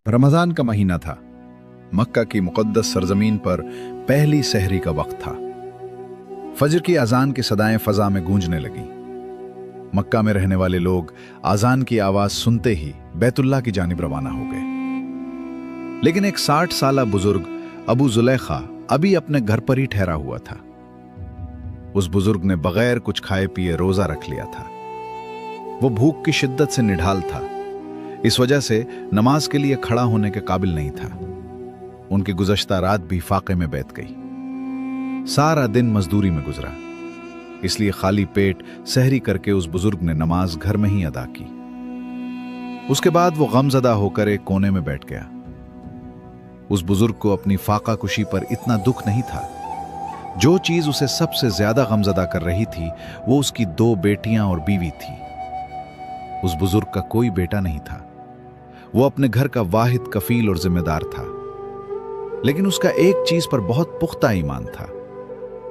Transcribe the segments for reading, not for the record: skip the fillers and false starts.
रमजान का महीना था। मक्का की मुक़द्दस सरजमीन पर पहली सहरी का वक्त था। फजर की अजान की सदाएं फजा में गूंजने लगी। मक्का में रहने वाले लोग अजान की आवाज सुनते ही बैतुल्लाह की जानिब रवाना हो गए। लेकिन एक 60 साला बुजुर्ग अबू जुलैखा अभी अपने घर पर ही ठहरा हुआ था। उस बुजुर्ग ने बगैर कुछ खाए पिए रोजा रख लिया था। वो भूख की शिद्दत से निढाल था। इस वजह से नमाज के लिए खड़ा होने के काबिल नहीं था। उनकी गुज़श्ता रात भी फाके में बैठ गई। सारा दिन मजदूरी में गुजरा, इसलिए खाली पेट सहरी करके उस बुजुर्ग ने नमाज घर में ही अदा की। उसके बाद वो गमज़दा होकर एक कोने में बैठ गया। उस बुजुर्ग को अपनी फाका कुशी पर इतना दुख नहीं था। जो चीज उसे सबसे ज्यादा गमज़दा कर रही थी वो उसकी 2 बेटियां और बीवी थी। उस बुजुर्ग का कोई बेटा नहीं था। वो अपने घर का वाहिद कफील और जिम्मेदार था। लेकिन उसका एक चीज पर बहुत पुख्ता ईमान था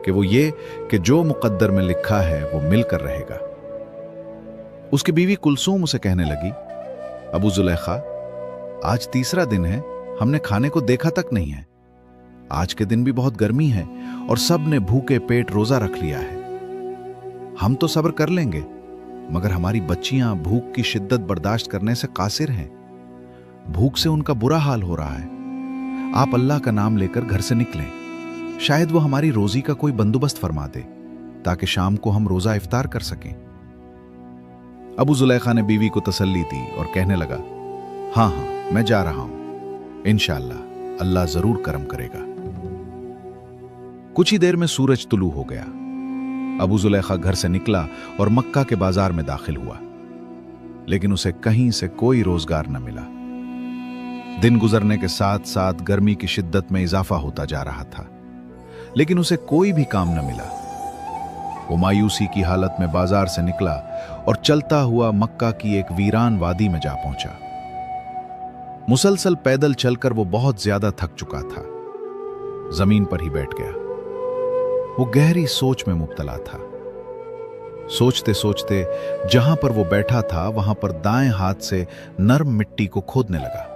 कि वो ये कि जो मुकद्दर में लिखा है वो मिलकर रहेगा। उसकी बीवी कुलसूम उसे कहने लगी, अबू जुलैखा, आज तीसरा दिन है, हमने खाने को देखा तक नहीं है। आज के दिन भी बहुत गर्मी है और सब ने भूखे पेट रोजा रख लिया है। हम तो सब्र कर लेंगे, मगर हमारी बच्चियां भूख की शिद्दत बर्दाश्त करने से कासिर हैं। भूख से उनका बुरा हाल हो रहा है। आप अल्लाह का नाम लेकर घर से निकलें। शायद वो हमारी रोजी का कोई बंदोबस्त फरमा दे ताकि शाम को हम रोजा इफ्तार कर सकें। अबू जुलैखा ने बीवी को तसल्ली दी और कहने लगा, हाँ हाँ, मैं जा रहा हूं, इंशाअल्लाह अल्लाह जरूर करम करेगा। कुछ ही देर में सूरज तुलू हो गया। अबू जुलैखा घर से निकला और मक्का के बाजार में दाखिल हुआ, लेकिन उसे कहीं से कोई रोजगार न मिला। दिन गुजरने के साथ साथ गर्मी की शिद्दत में इजाफा होता जा रहा था, लेकिन उसे कोई भी काम न मिला। वो मायूसी की हालत में बाजार से निकला और चलता हुआ मक्का की एक वीरान वादी में जा पहुंचा। मुसलसल पैदल चलकर वो बहुत ज्यादा थक चुका था। जमीन पर ही बैठ गया। वो गहरी सोच में मुब्तला था। सोचते सोचते जहां पर वो बैठा था वहां पर दाएं हाथ से नर्म मिट्टी को खोदने लगा।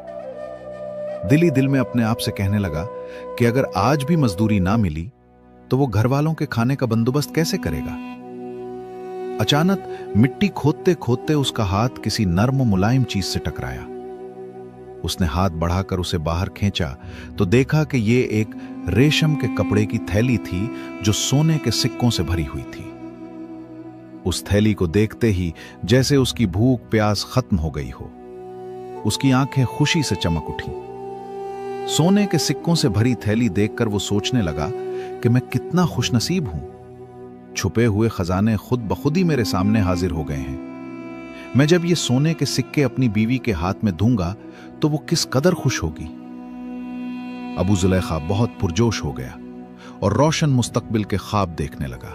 दिल ही दिल में अपने आप से कहने लगा कि अगर आज भी मजदूरी ना मिली तो वो घर वालों के खाने का बंदोबस्त कैसे करेगा। अचानक मिट्टी खोदते खोदते उसका हाथ किसी नर्म मुलायम चीज से टकराया। उसने हाथ बढ़ाकर उसे बाहर खींचा तो देखा कि ये एक रेशम के कपड़े की थैली थी जो सोने के सिक्कों से भरी हुई थी। उस थैली को देखते ही जैसे उसकी भूख प्यास खत्म हो गई हो। उसकी आंखें खुशी से चमक उठी। सोने के सिक्कों से भरी थैली देखकर वो सोचने लगा कि मैं कितना खुशनसीब हूं। छुपे हुए खजाने खुद ब खुद ही मेरे सामने हाजिर हो गए हैं। मैं जब ये सोने के सिक्के अपनी बीवी के हाथ में दूंगा तो वो किस कदर खुश होगी। अबू जुलैखा बहुत पुरजोश हो गया और रोशन मुस्तकबिल के ख्वाब देखने लगा।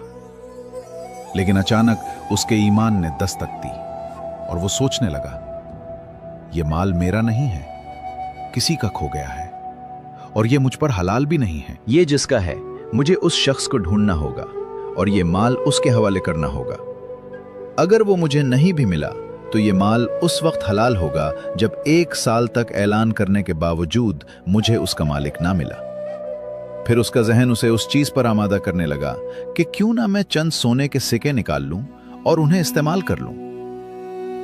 लेकिन अचानक उसके ईमान ने दस्तक दी और वो सोचने लगा, ये माल मेरा नहीं है, किसी का खो गया है और ये मुझ पर हलाल भी नहीं है। ये जिसका है मुझे उस शख्स को ढूंढना होगा और ये माल उसके हवाले करना होगा। अगर वो मुझे नहीं भी मिला तो ये माल उस वक्त हलाल होगा जब 1 साल तक ऐलान करने के बावजूद मुझे उसका मालिक ना मिला। फिर उसका जहन उसे उस चीज पर आमादा करने लगा कि क्यों ना मैं चंद सोने के सिक्के निकाल लूं और उन्हें इस्तेमाल कर लूं।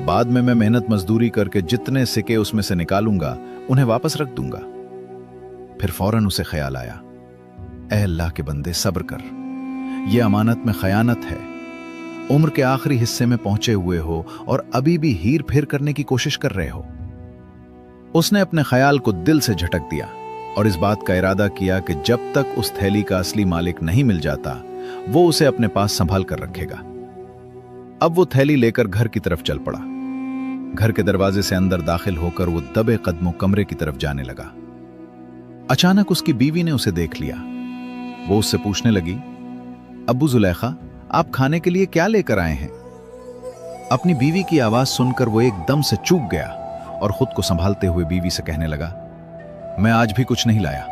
बाद में मैं मेहनत मजदूरी करके जितने सिक्के उसमें से निकालूंगा उन्हें वापस रख दूंगा। फिर फौरन उसे ख्याल आया, ऐ अल्लाह के बंदे, सब्र कर, यह अमानत में खयानत है। उम्र के आखिरी हिस्से में पहुंचे हुए हो और अभी भी हीर फेर करने की कोशिश कर रहे हो। उसने अपने ख्याल को दिल से झटक दिया और इस बात का इरादा किया कि जब तक उस थैली का असली मालिक नहीं मिल जाता वो उसे अपने पास संभाल कर रखेगा। अब वो थैली लेकर घर की तरफ चल पड़ा। घर के दरवाजे से अंदर दाखिल होकर वो दबे कदमों कमरे की तरफ जाने लगा। अचानक उसकी बीवी ने उसे देख लिया। वो उससे पूछने लगी, अबू जुलैखा, आप खाने के लिए क्या लेकर आए हैं? अपनी बीवी की आवाज सुनकर वो एकदम से चूक गया और खुद को संभालते हुए बीवी से कहने लगा, मैं आज भी कुछ नहीं लाया।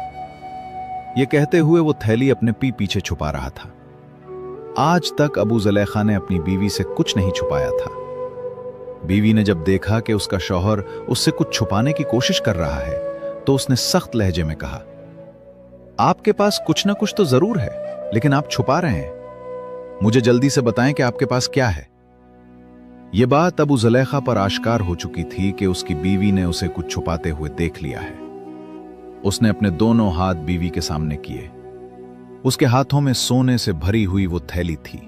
ये कहते हुए वो थैली अपने पीछे छुपा रहा था। आज तक अबू जुलैखा ने अपनी बीवी से कुछ नहीं छुपाया था। बीवी ने जब देखा कि उसका शौहर उससे कुछ छुपाने की कोशिश कर रहा है तो उसने सख्त लहजे में कहा, आपके पास कुछ ना कुछ तो जरूर है, लेकिन आप छुपा रहे हैं। मुझे जल्दी से बताएं कि आपके पास क्या है। यह बात अबू जुलेखा पर आश्कार हो चुकी थी कि उसकी बीवी ने उसे कुछ छुपाते हुए देख लिया है। उसने अपने दोनों हाथ बीवी के सामने किए। उसके हाथों में सोने से भरी हुई वो थैली थी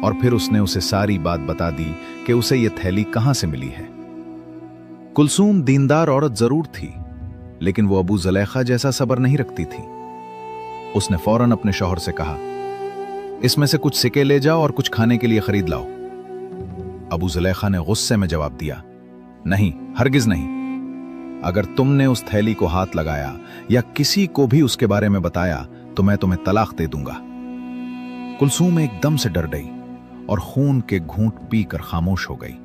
और फिर उसने उसे सारी बात बता दी कि उसे यह थैली कहां से मिली है। कुलसूम दीनदार औरत जरूर थी, लेकिन वो अबू जुलेखा जैसा सब्र नहीं रखती थी। उसने फौरन अपने शौहर से कहा, इसमें से कुछ सिक्के ले जाओ और कुछ खाने के लिए खरीद लाओ। अबू जुलेखा ने गुस्से में जवाब दिया, नहीं, हरगिज नहीं। अगर तुमने उस थैली को हाथ लगाया या किसी को भी उसके बारे में बताया तो मैं तुम्हें तलाक दे दूंगा। कुलसूम एकदम से डर गई और खून के घूंट पीकर खामोश हो गई।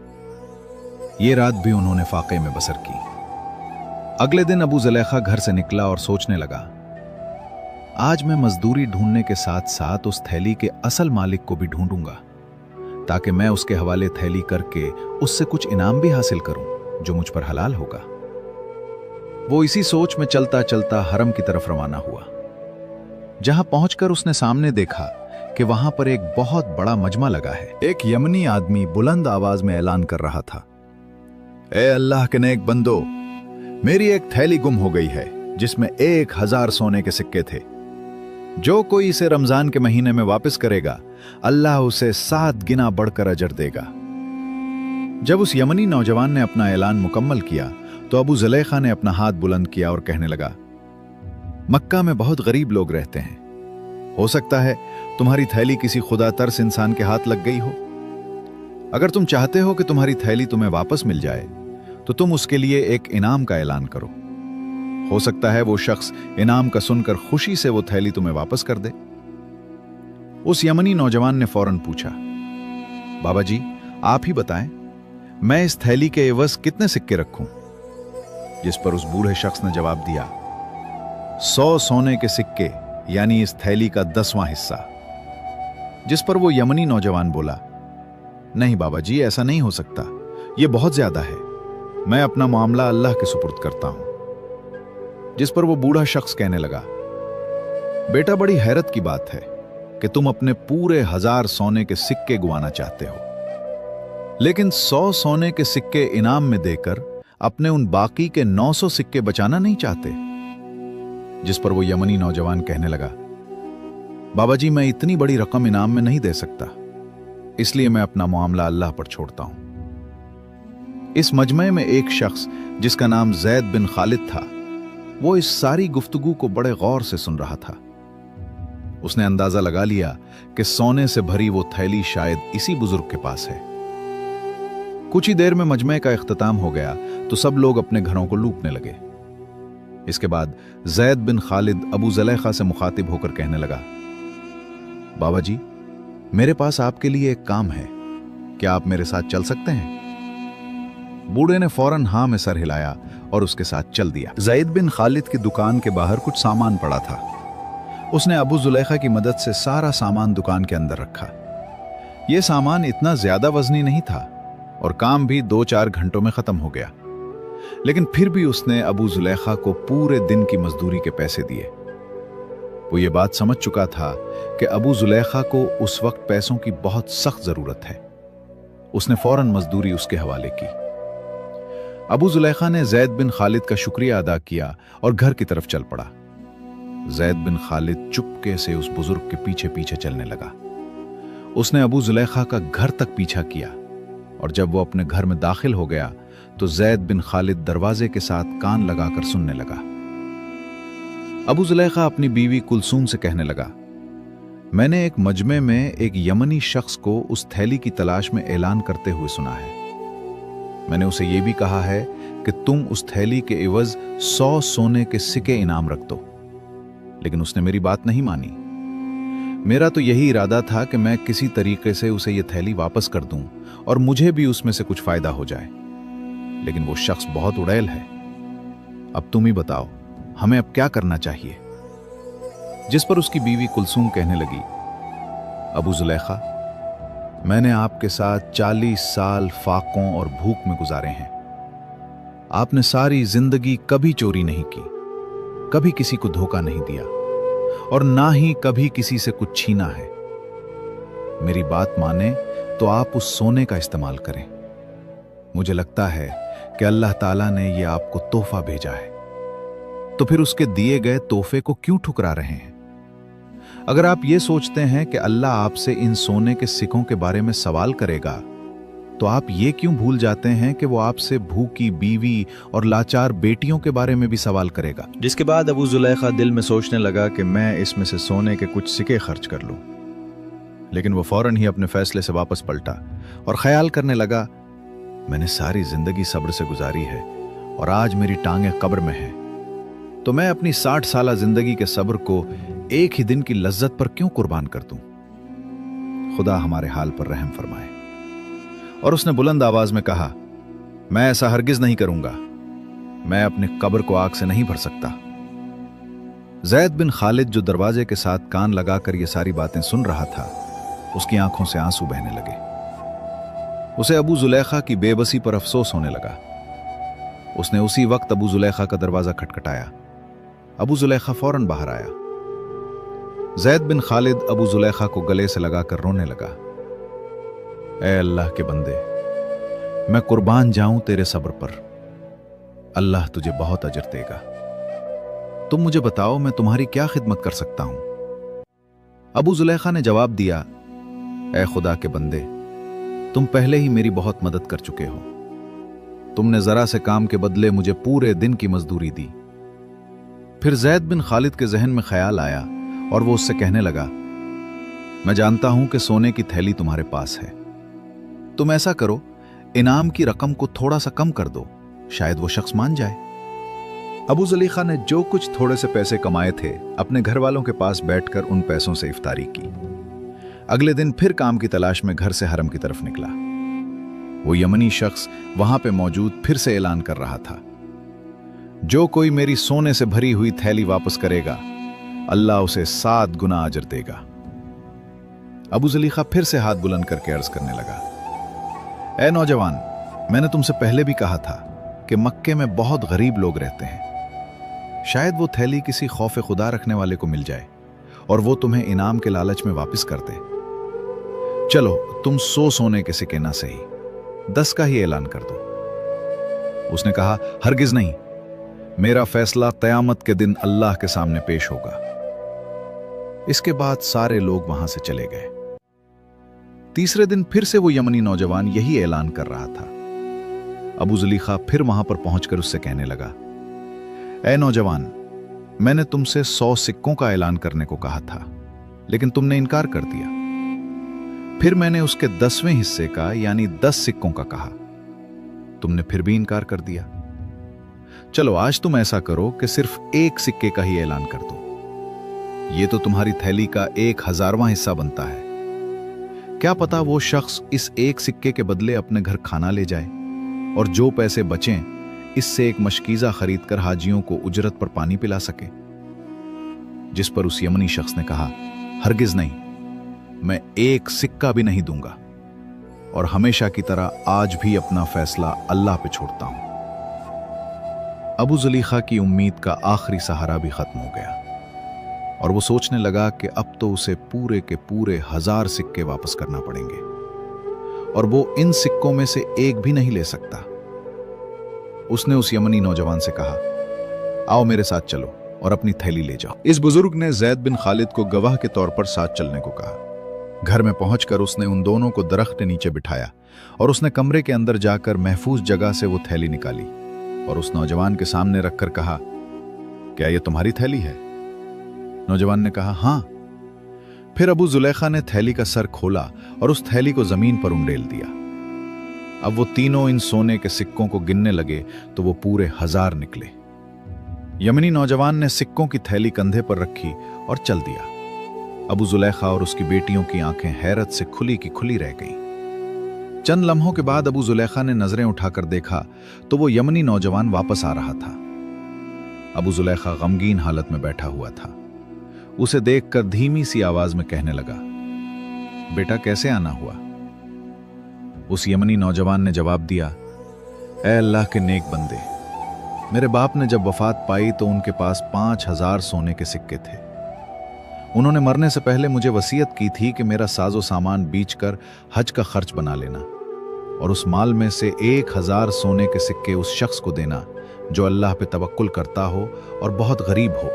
ये रात भी उन्होंने फाके में बसर की। अगले दिन अबू जुलेखा घर से निकला और सोचने लगा, आज मैं मजदूरी ढूंढने के साथ साथ उस थैली के असल मालिक को भी ढूंढूंगा, ताकि मैं उसके हवाले थैली करके उससे कुछ इनाम भी हासिल करूं जो मुझ पर हलाल होगा। वो इसी सोच में चलता चलता हरम की तरफ रवाना हुआ। जहां पहुंचकर उसने सामने देखा कि वहां पर एक बहुत बड़ा मजमा लगा है। एक यमनी आदमी बुलंद आवाज में ऐलान कर रहा था, ए अल्लाह के नेक बंदो, मेरी एक थैली गुम हो गई है जिसमें 1000 सोने के सिक्के थे। जो कोई इसे रमजान के महीने में वापस करेगा, अल्लाह उसे 7 गुना बढ़कर अजर देगा। जब उस यमनी नौजवान ने अपना ऐलान मुकम्मल किया तो अबू जुलेखा ने अपना हाथ बुलंद किया और कहने लगा, मक्का में बहुत गरीब लोग रहते हैं, हो सकता है तुम्हारी थैली किसी खुदा तरस इंसान के हाथ लग गई हो। अगर तुम चाहते हो कि तुम्हारी थैली तुम्हें वापस मिल जाए तो तुम उसके लिए एक इनाम का ऐलान करो। हो सकता है वो शख्स इनाम का सुनकर खुशी से वो थैली तुम्हें वापस कर दे। उस यमनी नौजवान ने फौरन पूछा, बाबा जी आप ही बताएं, मैं इस थैली के एवज कितने सिक्के रखूं? जिस पर उस बूढ़े शख्स ने जवाब दिया, 100 सोने के सिक्के, यानी इस थैली का 10वां हिस्सा। जिस पर वो यमनी नौजवान बोला, नहीं बाबा जी, ऐसा नहीं हो सकता, यह बहुत ज्यादा है, मैं अपना मामला अल्लाह के सुपुर्द करता हूं। जिस पर वो बूढ़ा शख्स कहने लगा, बेटा बड़ी हैरत की बात है कि तुम अपने पूरे 1000 सोने के सिक्के गुवाना चाहते हो, लेकिन 100 सोने के सिक्के इनाम में देकर अपने उन बाकी के 900 सिक्के बचाना नहीं चाहते। जिस पर वो यमनी नौजवान कहने लगा, बाबा जी मैं इतनी बड़ी रकम इनाम में नहीं दे सकता, इसलिए मैं अपना मामला अल्लाह पर छोड़ता हूं। इस मजमे में एक शख्स जिसका नाम जैद बिन खालिद था, वो इस सारी गुफ्तगू को बड़े गौर से सुन रहा था। उसने अंदाजा लगा लिया कि सोने से भरी वो थैली शायद इसी बुजुर्ग के पास है। कुछ ही देर में मजमे का इख्तिताम हो गया तो सब लोग अपने घरों को लूटने लगे। इसके बाद जैद बिन खालिद अबू जुलेखा से मुखातिब होकर कहने लगा, बाबा जी मेरे पास आपके लिए एक काम है, क्या आप मेरे साथ चल सकते हैं? बूढ़े ने फौरन हां में सर हिलाया और उसके साथ चल दिया। जैद बिन खालिद की दुकान के बाहर कुछ सामान पड़ा था। उसने अबू जुलेखा की मदद से सारा सामान दुकान के अंदर रखा। यह सामान इतना ज्यादा वजनी नहीं था और काम भी 2-4 घंटों में खत्म हो गया, लेकिन फिर भी उसने अबू जुलेखा को पूरे दिन की मजदूरी के पैसे दिए। वो ये बात समझ चुका था कि अबू जुलेखा को उस वक्त पैसों की बहुत सख्त जरूरत है। उसने फौरन मजदूरी उसके हवाले की। अबू जुलेखा ने जैद बिन खालिद का शुक्रिया अदा किया और घर की तरफ चल पड़ा। जैद बिन खालिद चुपके से उस बुजुर्ग के पीछे पीछे चलने लगा। उसने अबू जुलेखा का घर तक पीछा किया और जब वो अपने घर में दाखिल हो गया तो जैद बिन खालिद दरवाजे के साथ कान लगाकर सुनने लगा। अबू जुलेखा अपनी बीवी कुलसूम से कहने लगा, मैंने एक मजमे में एक यमनी शख्स को उस थैली की तलाश में ऐलान करते हुए सुना है। मैंने उसे यह भी कहा है कि तुम उस थैली के एवज 100 सोने के सिक्के इनाम रख दो, लेकिन उसने मेरी बात नहीं मानी। मेरा तो यही इरादा था कि मैं किसी तरीके से उसे यह थैली वापस कर दूं और मुझे भी उसमें से कुछ फायदा हो जाए, लेकिन वो शख्स बहुत उड़ैल है। अब तुम ही बताओ, हमें अब क्या करना चाहिए? जिस पर उसकी बीवी कुलसूम कहने लगी, अबू जुलेखा मैंने आपके साथ 40 साल फाकों और भूख में गुजारे हैं। आपने सारी जिंदगी कभी चोरी नहीं की, कभी किसी को धोखा नहीं दिया और ना ही कभी किसी से कुछ छीना है। मेरी बात माने तो आप उस सोने का इस्तेमाल करें। मुझे लगता है कि अल्लाह ताला ने यह आपको तोहफा भेजा है, तो फिर उसके दिए गए तोहफे को क्यों ठुकरा रहे हैं? अगर आप ये सोचते हैं कि अल्लाह आपसे इन सोने के सिक्कों के बारे में सवाल करेगा, तो आप ये क्यों भूल जाते हैं कि वो आपसे भूखी बीवी और लाचार बेटियों के बारे में भी सवाल करेगा? जिसके बाद अबू जुलैखा दिल में सोचने लगा कि मैं इसमें से सोने के कुछ सिक्के खर्च कर लूं। लेकिन वो फौरन ही अपने फैसले से वापस पलटा और ख्याल करने लगा, मैंने सारी जिंदगी सब्र से गुजारी है और आज मेरी टांगें कब्र में हैं, तो मैं अपनी 60 साला जिंदगी के सब्र को एक ही दिन की लज्जत पर क्यों कुर्बान कर दूं? खुदा हमारे हाल पर रहम फरमाए। और उसने बुलंद आवाज में कहा, मैं ऐसा हरगिज नहीं करूंगा। मैं अपने कब्र को आग से नहीं भर सकता। जैद बिन खालिद, जो दरवाजे के साथ कान लगाकर ये सारी बातें सुन रहा था, उसकी आंखों से आंसू बहने लगे। उसे अबू जुलैखा की बेबसी पर अफसोस होने लगा। उसने उसी वक्त अबू जुलैखा का दरवाजा खटखटाया। अबू जुलैखा फौरन बाहर आया। जैद बिन खालिद अबू जुलैखा को गले से लगाकर रोने लगा। ऐ अल्लाह के बंदे, मैं कुर्बान जाऊं तेरे सब्र पर। अल्लाह तुझे बहुत अजर देगा। तुम मुझे बताओ, मैं तुम्हारी क्या खिदमत कर सकता हूं? अबू जुलैखा ने जवाब दिया, ऐ खुदा के बंदे, तुम पहले ही मेरी बहुत मदद कर चुके हो। तुमने जरा से काम के बदले मुझे पूरे दिन की मजदूरी दी। फिर जैद बिन खालिद के जहन में ख्याल आया और वो उससे कहने लगा, मैं जानता हूं कि सोने की थैली तुम्हारे पास है। तुम ऐसा करो, इनाम की रकम को थोड़ा सा कम कर दो, शायद वो शख्स मान जाए। अबू जुलैखा ने जो कुछ थोड़े से पैसे कमाए थे, अपने घर वालों के पास बैठकर उन पैसों से इफ्तारी की। अगले दिन फिर काम की तलाश में घर से हरम की तरफ निकला। वो यमनी शख्स वहां पे मौजूद फिर से ऐलान कर रहा था, जो कोई मेरी सोने से भरी हुई थैली वापस करेगा, अल्लाह उसे 7 गुना अजर देगा। अबू जुलैखा फिर से हाथ बुलंद करके अर्ज करने लगा, ऐ नौजवान, मैंने तुमसे पहले भी कहा था कि मक्के में बहुत गरीब लोग रहते हैं। शायद वो थैली किसी खौफ खुदा रखने वाले को मिल जाए और वो तुम्हें इनाम के लालच में वापस कर दे। चलो, तुम 100 सोने के सिक्के ना सही, 10 का ही ऐलान कर दो। उसने कहा, हरगिज नहीं, मेरा फैसला क़यामत के दिन अल्लाह के सामने पेश होगा। इसके बाद सारे लोग वहां से चले गए। तीसरे दिन फिर से वो यमनी नौजवान यही ऐलान कर रहा था। अबू जुलैखा फिर वहां पर पहुंचकर उससे कहने लगा, ऐ नौजवान, मैंने तुमसे 100 सिक्कों का ऐलान करने को कहा था, लेकिन तुमने इनकार कर दिया। फिर मैंने उसके 10वें हिस्से का यानी 10 सिक्कों का कहा, तुमने फिर भी इनकार कर दिया। चलो, आज तुम ऐसा करो कि सिर्फ 1 सिक्के का ही ऐलान कर दो। यह तो तुम्हारी थैली का 1000वां हिस्सा बनता है। क्या पता वो शख्स इस 1 सिक्के के बदले अपने घर खाना ले जाए और जो पैसे बचें, इससे एक मशकीजा खरीदकर हाजियों को उजरत पर पानी पिला सके। जिस पर उस यमनी शख्स ने कहा, हरगिज नहीं, मैं 1 सिक्का भी नहीं दूंगा और हमेशा की तरह आज भी अपना फैसला अल्लाह पे छोड़ता हूं। अबू जुलैखा की उम्मीद का आखिरी सहारा भी खत्म हो गया और वो सोचने लगा कि अब तो उसे पूरे के पूरे 1000 सिक्के वापस करना पड़ेंगे और वो इन सिक्कों में से एक भी नहीं ले सकता। उसने उस यमनी नौजवान से कहा, आओ मेरे साथ चलो और अपनी थैली ले जाओ। इस बुजुर्ग ने जैद बिन खालिद को गवाह के तौर पर साथ चलने को कहा। घर में पहुंचकर उसने उन दोनों को दरख्त के नीचे बिठाया और उसने कमरे के अंदर जाकर महफूज जगह से वो थैली निकाली और उस नौजवान के सामने रखकर कहा, क्या ये तुम्हारी थैली है? नौजवान ने कहा, हां। फिर अबू जुलैखा ने थैली का सर खोला और उस थैली को जमीन पर उंडेल दिया। अब वो तीनों इन सोने के सिक्कों को गिनने लगे तो वो पूरे 1000 निकले। यमनी नौजवान ने सिक्कों की थैली कंधे पर रखी और चल दिया। अबू जुलैखा और उसकी बेटियों की आंखें हैरत से खुली की खुली रह गईं। चंद लम्हों के बाद अबू जुलैखा ने नजरें उठाकर देखा तो वो यमनी नौजवान वापस आ रहा था। अबू जुलैखा गमगीन हालत में बैठा हुआ था। उसे देखकर धीमी सी आवाज में कहने लगा, बेटा कैसे आना हुआ? उस यमनी नौजवान ने जवाब दिया, ऐ अल्लाह के नेक बंदे, मेरे बाप ने जब वफात पाई तो उनके पास 5,000 सोने के सिक्के थे। उन्होंने मरने से पहले मुझे वसीयत की थी कि मेरा साजो सामान बेचकर हज का खर्च बना लेना और उस माल में से 1,000 सोने के सिक्के उस शख्स को देना जो अल्लाह पे तवक्कुल करता हो और बहुत गरीब हो।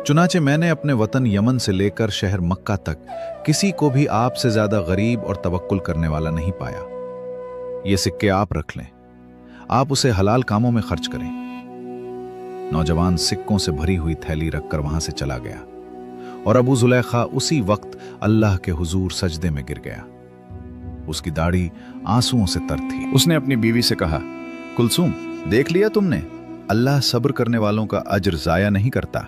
चुनाचे मैंने अपने वतन यमन से लेकर शहर मक्का तक किसी को भी आपसे ज्यादा गरीब और तवक्कुल करने वाला नहीं पाया। ये सिक्के आप रख लें, आप उसे हलाल कामों में खर्च करें। नौजवान सिक्कों से भरी हुई थैली रखकर वहां से चला गया और अबू जुलैखा उसी वक्त अल्लाह के हुजूर सजदे में गिर गया। उसकी दाढ़ी आंसुओं से तर थी। उसने अपनी बीवी से कहा, कुलसूम, देख लिया तुमने, अल्लाह सब्र करने वालों का अज्र जाया नहीं करता।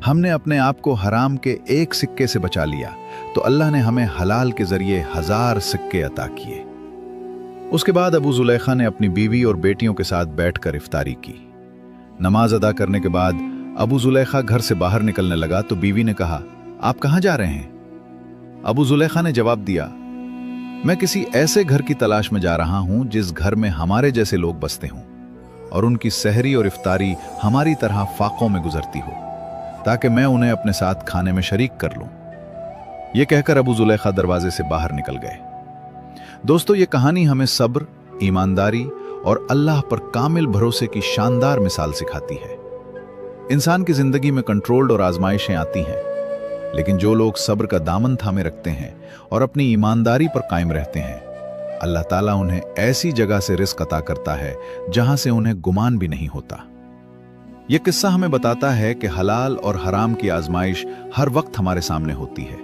हमने अपने आप को हराम के एक सिक्के से बचा लिया तो अल्लाह ने हमें हलाल के जरिए 1000 सिक्के अता किए। उसके बाद अबू जुलैखा ने अपनी बीवी और बेटियों के साथ बैठकर इफ्तारी की। नमाज अदा करने के बाद अबू जुलैखा घर से बाहर निकलने लगा तो बीवी ने कहा, आप कहां जा रहे हैं? अबू जुलैखा ने जवाब दिया, मैं किसी ऐसे घर की तलाश में जा रहा हूं जिस घर में हमारे जैसे लोग बसते हों और उनकी सहरी और इफ्तारी हमारी तरह फाकों में गुजरती हो, ताकि मैं उन्हें अपने साथ खाने में शरीक कर लूं। यह कहकर अबू जुलैखा दरवाजे से बाहर निकल गए। दोस्तों, ये कहानी हमें सब्र, ईमानदारी और अल्लाह पर कामिल भरोसे की शानदार मिसाल सिखाती है। इंसान की जिंदगी में कंट्रोल्ड और आजमाइशें आती हैं, लेकिन जो लोग सब्र का दामन थामे रखते हैं और अपनी ईमानदारी पर कायम रहते हैं, अल्लाह ताला उन्हें ऐसी जगह से रिस्क अता करता है जहां से उन्हें गुमान भी नहीं होता। यह किस्सा हमें बताता है कि हलाल और हराम की आजमाइश हर वक्त हमारे सामने होती है,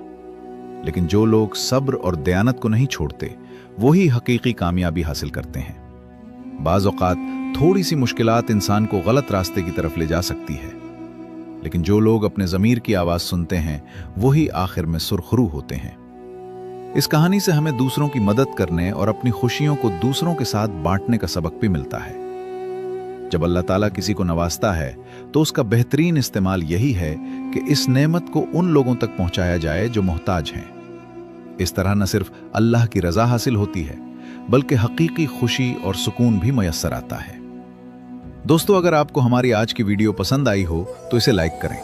लेकिन जो लोग सब्र और दयानत को नहीं छोड़ते वही हकीकी कामयाबी हासिल करते हैं। बाज़ औक़ात थोड़ी सी मुश्किलात इंसान को गलत रास्ते की तरफ ले जा सकती है, लेकिन जो लोग अपने ज़मीर की आवाज़ सुनते हैं वही आखिर में सुरखरू होते हैं। इस कहानी से हमें दूसरों की मदद करने और अपनी खुशियों को दूसरों के साथ बांटने का सबक भी मिलता है। जब अल्लाह ताला किसी को नवाजता है तो उसका बेहतरीन इस्तेमाल यही है कि इस नेमत को उन लोगों तक पहुंचाया जाए जो मोहताज हैं। इस तरह न सिर्फ अल्लाह की रजा हासिल होती है, बल्कि हकीकी खुशी और सुकून भी मयस्सर आता है। दोस्तों, अगर आपको हमारी आज की वीडियो पसंद आई हो तो इसे लाइक करें